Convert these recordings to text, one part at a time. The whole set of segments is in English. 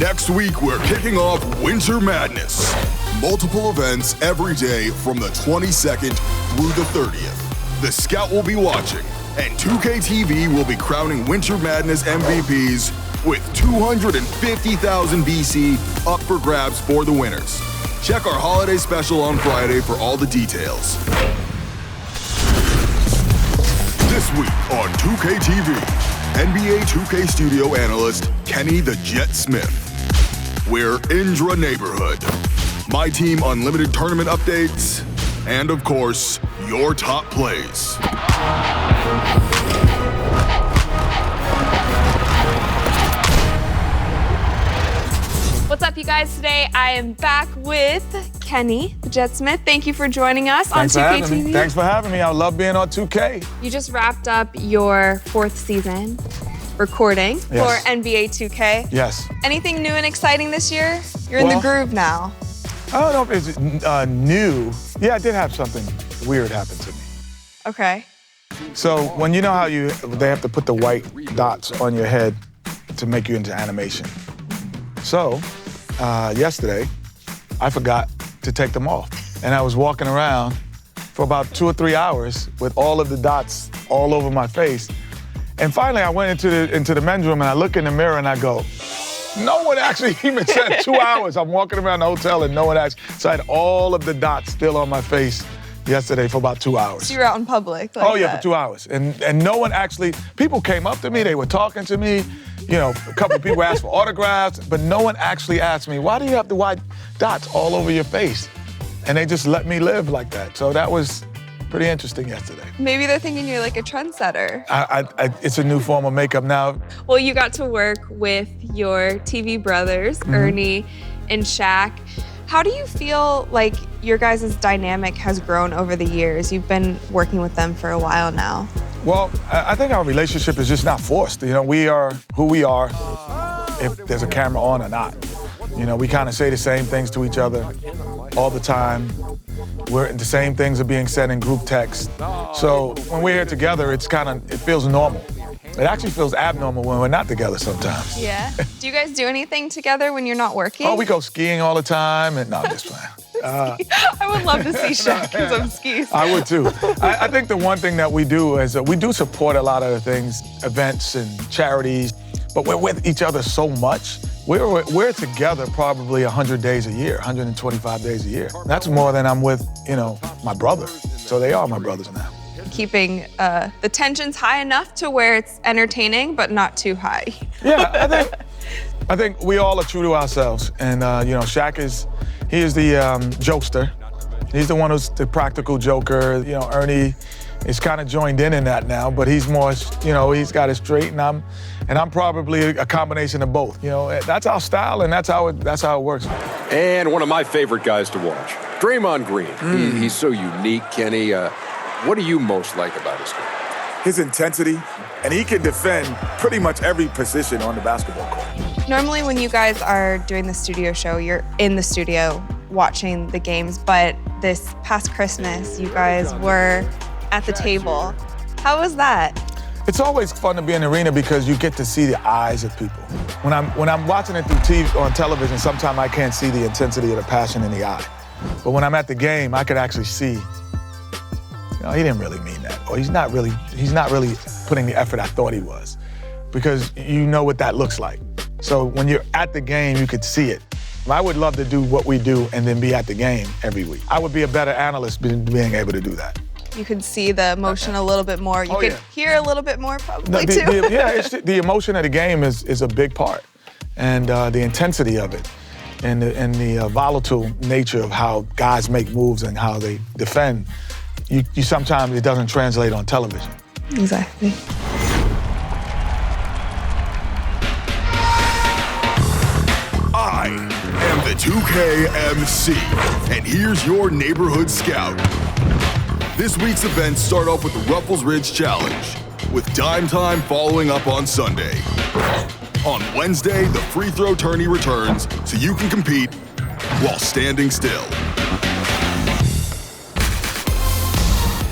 Next week, we're kicking off Winter Madness. Multiple events every day from the 22nd through the 30th. The Scout will be watching, and 2K TV will be crowning Winter Madness MVPs with 250,000 BC up for grabs for the winners. Check our holiday special on Friday for all the details. This week on 2K TV, NBA 2K studio analyst Kenny the Jet Smith. We're Indra Neighborhood, MyTEAM Unlimited tournament updates, and of course, your top plays. What's up, you guys? Today I am back with Kenny the Jet Smith. Thank you for joining us on 2K TV. Thanks for having me. I love being on 2K. You just wrapped up your 4th season recording for NBA 2K. Yes. Anything new and exciting this year? You're in the groove now. I don't know if it's new. Yeah, I did have something weird happen to me. Okay. So when you know how they have to put the white dots on your head to make you into animation. So yesterday, I forgot to take them off. And I was walking around for about 2 or 3 hours with all of the dots all over my face. And finally, I went into the men's room and I look in the mirror and I go, no one actually even said 2 hours. I'm walking around the hotel and no one actually, so I had all of the dots still on my face yesterday for about 2 hours. So you were out in public like that. For 2 hours. And no one actually, people came up to me, they were talking to me, you know, a couple of people asked for autographs, but no one actually asked me, why do you have the white dots all over your face? And they just let me live like that. So that was pretty interesting yesterday. Maybe they're thinking you're like a trendsetter. It's a new form of makeup now. Well, you got to work with your TV brothers, Ernie and Shaq. How do you feel like your guys' dynamic has grown over the years? You've been working with them for a while now. Well, I think our relationship is just not forced. You know, we are who we are if there's a camera on or not. You know, we kind of say the same things to each other all the time. The same things are being said in group text. So when we're here together, it feels normal. It actually feels abnormal when we're not together sometimes. Yeah. Do you guys do anything together when you're not working? Oh, we go skiing all the time. And no, I'm just playing. I would love to see Shaq do some skis. I would too. I think the one thing that we do is we do support a lot of the things, events and charities, but we're with each other so much. We're together probably 100 days a year, 125 days a year. That's more than I'm with, you know, my brother. So they are my brothers now. Keeping the tensions high enough to where it's entertaining, but not too high. Yeah, I think we all are true to ourselves. And, you know, Shaq is the jokester. He's the one who's the practical joker. You know, Ernie is kind of joined in that now, but he's more, you know, he's got it straight, and I'm probably a combination of both. You know, that's our style, and that's how it works. And one of my favorite guys to watch, Draymond Green. He's so unique, Kenny. What do you most like about his game? His intensity, and he can defend pretty much every position on the basketball court. Normally when you guys are doing the studio show, you're in the studio watching the games, but this past Christmas, you guys were at the table. How was that? It's always fun to be in the arena because you get to see the eyes of people. When I'm watching it through TV on television, sometimes I can't see the intensity or the passion in the eye. But when I'm at the game, I could actually see, no, he didn't really mean that. Or he's not really putting the effort I thought he was. Because you know what that looks like. So when you're at the game, you could see it. I would love to do what we do and then be at the game every week. I would be a better analyst being able to do that. You could see the emotion a little bit more. You could hear a little bit more probably too. The emotion of the game is a big part. And the intensity of it. And the volatile nature of how guys make moves and how they defend. You sometimes it doesn't translate on television. Exactly. I am the 2K MC, and here's your neighborhood scout. This week's events start off with the Ruffles Ridge Challenge, with Dime Time following up on Sunday. On Wednesday, the free throw tourney returns so you can compete while standing still.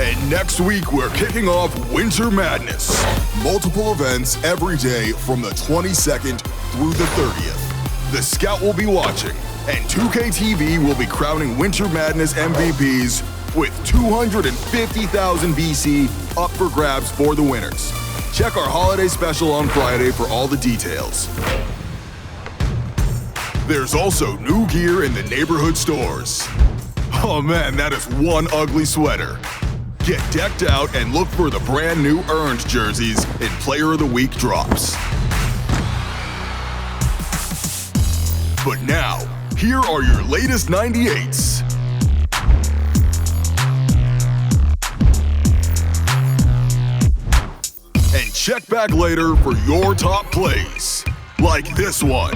And next week, we're kicking off Winter Madness. Multiple events every day from the 22nd through the 30th. The Scout will be watching, and 2K TV will be crowning Winter Madness MVPs with 250,000 VC up for grabs for the winners. Check our holiday special on Friday for all the details. There's also new gear in the neighborhood stores. Oh man, that is one ugly sweater. Get decked out and look for the brand new earned jerseys in Player of the Week drops. But now, here are your latest 98s. And check back later for your top plays, like this one.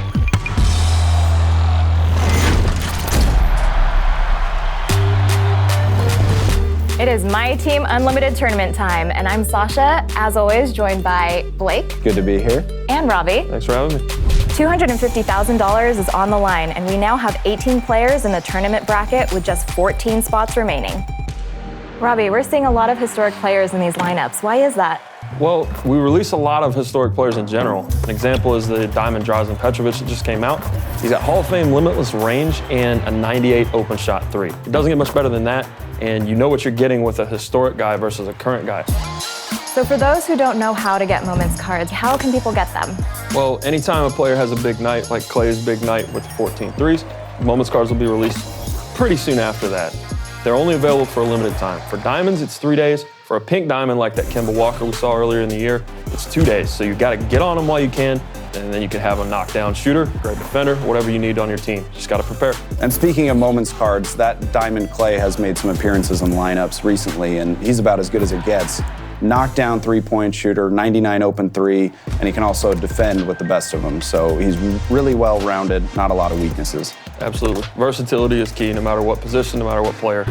It is MyTEAM Unlimited Tournament time, and I'm Sasha, as always, joined by Blake. Good to be here. And Robbie. Thanks for having me. $250,000 is on the line, and we now have 18 players in the tournament bracket with just 14 spots remaining. Robbie, we're seeing a lot of historic players in these lineups. Why is that? Well, we release a lot of historic players in general. An example is the Diamond Drazen Petrovic that just came out. He's got Hall of Fame limitless range and a 98 open shot three. It doesn't get much better than that, and you know what you're getting with a historic guy versus a current guy. So for those who don't know how to get Moments cards, how can people get them? Well, anytime a player has a big night, like Clay's big night with the 14 threes, Moments cards will be released pretty soon after that. They're only available for a limited time. For diamonds, it's 3 days. For a pink diamond like that Kemba Walker we saw earlier in the year, it's 2 days. So you've got to get on them while you can, and then you can have a knockdown shooter, great defender, whatever you need on your team. Just got to prepare. And speaking of Moments cards, that Diamond Clay has made some appearances in lineups recently, and he's about as good as it gets. Knockdown three-point shooter, 99 open three, and he can also defend with the best of them. So he's really well-rounded, not a lot of weaknesses. Absolutely. Versatility is key, no matter what position, no matter what player.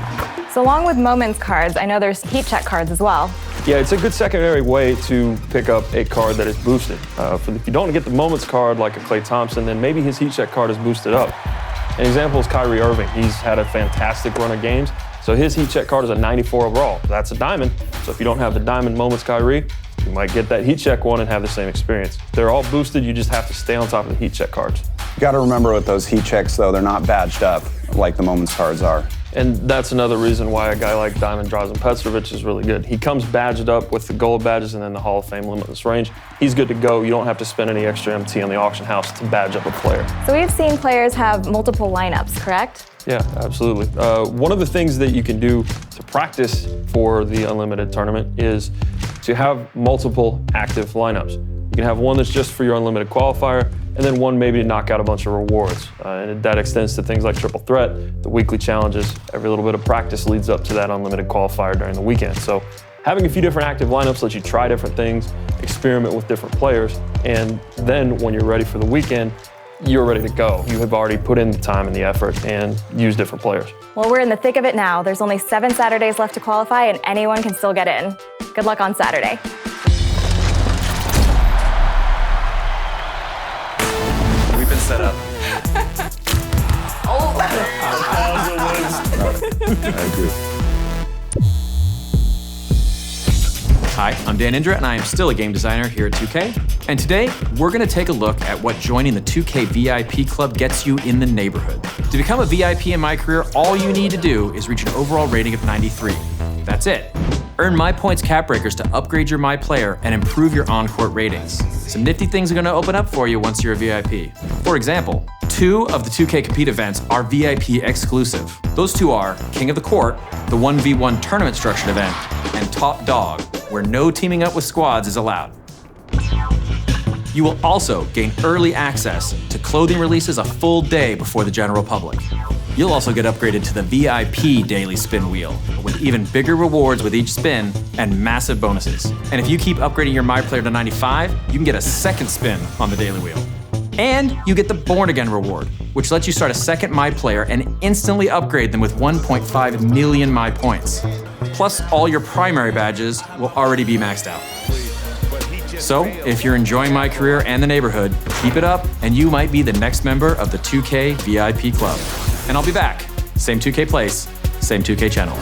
So along with Moments cards, I know there's heat check cards as well. Yeah, it's a good secondary way to pick up a card that is boosted. If you don't get the Moments card like a Klay Thompson, then maybe his heat check card is boosted up. An example is Kyrie Irving. He's had a fantastic run of games. So his heat check card is a 94 overall. That's a diamond. So if you don't have the diamond Moments Kyrie, you might get that heat check one and have the same experience. They're all boosted. You just have to stay on top of the heat check cards. You got to remember with those heat checks, though, they're not badged up like the Moments cards are. And that's another reason why a guy like Diamond Drazen Petrovic is really good. He comes badged up with the gold badges and then the Hall of Fame limitless range. He's good to go. You don't have to spend any extra MT on the auction house to badge up a player. So we've seen players have multiple lineups, correct? Yeah, absolutely. One of the things that you can do to practice for the Unlimited tournament is to have multiple active lineups. You can have one that's just for your Unlimited qualifier, and then one maybe to knock out a bunch of rewards. And that extends to things like Triple Threat, the weekly challenges. Every little bit of practice leads up to that Unlimited qualifier during the weekend. So having a few different active lineups lets you try different things, experiment with different players, and then when you're ready for the weekend, you're ready to go. You have already put in the time and the effort and used different players. Well, we're in the thick of it now. There's only 7 Saturdays left to qualify, and anyone can still get in. Good luck on Saturday. We've been set up. I agree. Hi, I'm Dan Indra, and I am still a game designer here at 2K. And today, we're gonna take a look at what joining the 2K VIP Club gets you in the neighborhood. To become a VIP in MyCAREER, all you need to do is reach an overall rating of 93. That's it. Earn MyPoints cap breakers to upgrade your MyPlayer and improve your on-court ratings. Some nifty things are gonna open up for you once you're a VIP. For example, 2 of the 2K Compete events are VIP exclusive. Those 2 are King of the Court, the 1v1 tournament structured event, and Top Dog, where no teaming up with squads is allowed. You will also gain early access to clothing releases a full day before the general public. You'll also get upgraded to the VIP daily spin wheel, with even bigger rewards with each spin and massive bonuses. And if you keep upgrading your MyPlayer to 95, you can get a second spin on the daily wheel. And you get the Born Again reward, which lets you start a second MyPlayer and instantly upgrade them with 1.5 million MyPoints. Plus, all your primary badges will already be maxed out. So, if you're enjoying MyCAREER and the neighborhood, keep it up, and you might be the next member of the 2K VIP Club. And I'll be back. Same 2K place, same 2K channel.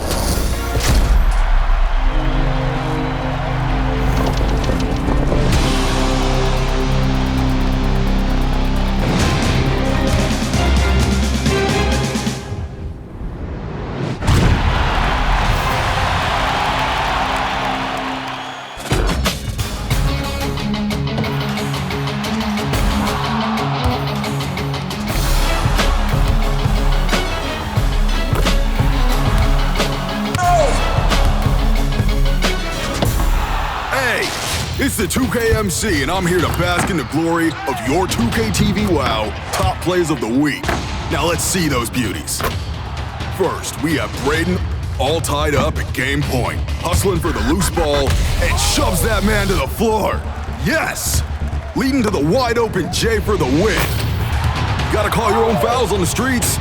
the 2KMC, and I'm here to bask in the glory of your 2K TV WoW top plays of the week. Now let's see those beauties. First, we have Braden all tied up at game point, hustling for the loose ball, and shoves that man to the floor. Yes! Leading to the wide open J for the win. Gotta call your own fouls on the streets.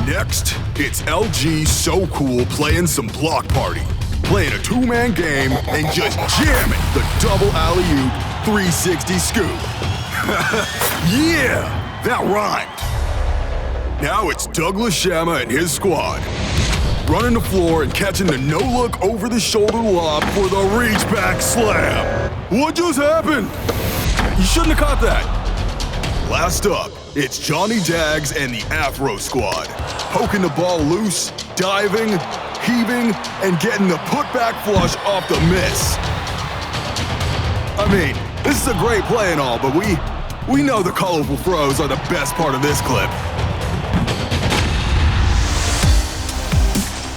Next, it's LG So Cool playing some block party. Playing a two-man game and just jamming the double alley-oop 360 scoop. Yeah, that rhymed. Now it's Douglas Shama and his squad. Running the floor and catching the no-look over-the-shoulder lob for the reach-back slam. What just happened? You shouldn't have caught that. Last up, it's Johnny Dags and the Afro squad. Poking the ball loose, diving, heaving, and getting the putback flush off the miss. I mean, this is a great play and all, but we know the colorful throws are the best part of this clip.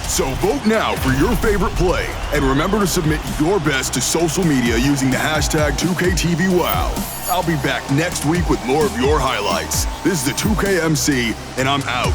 So vote now for your favorite play, and remember to submit your best to social media using the hashtag 2KTVWow. I'll be back next week with more of your highlights. This is the 2KMC, and I'm out.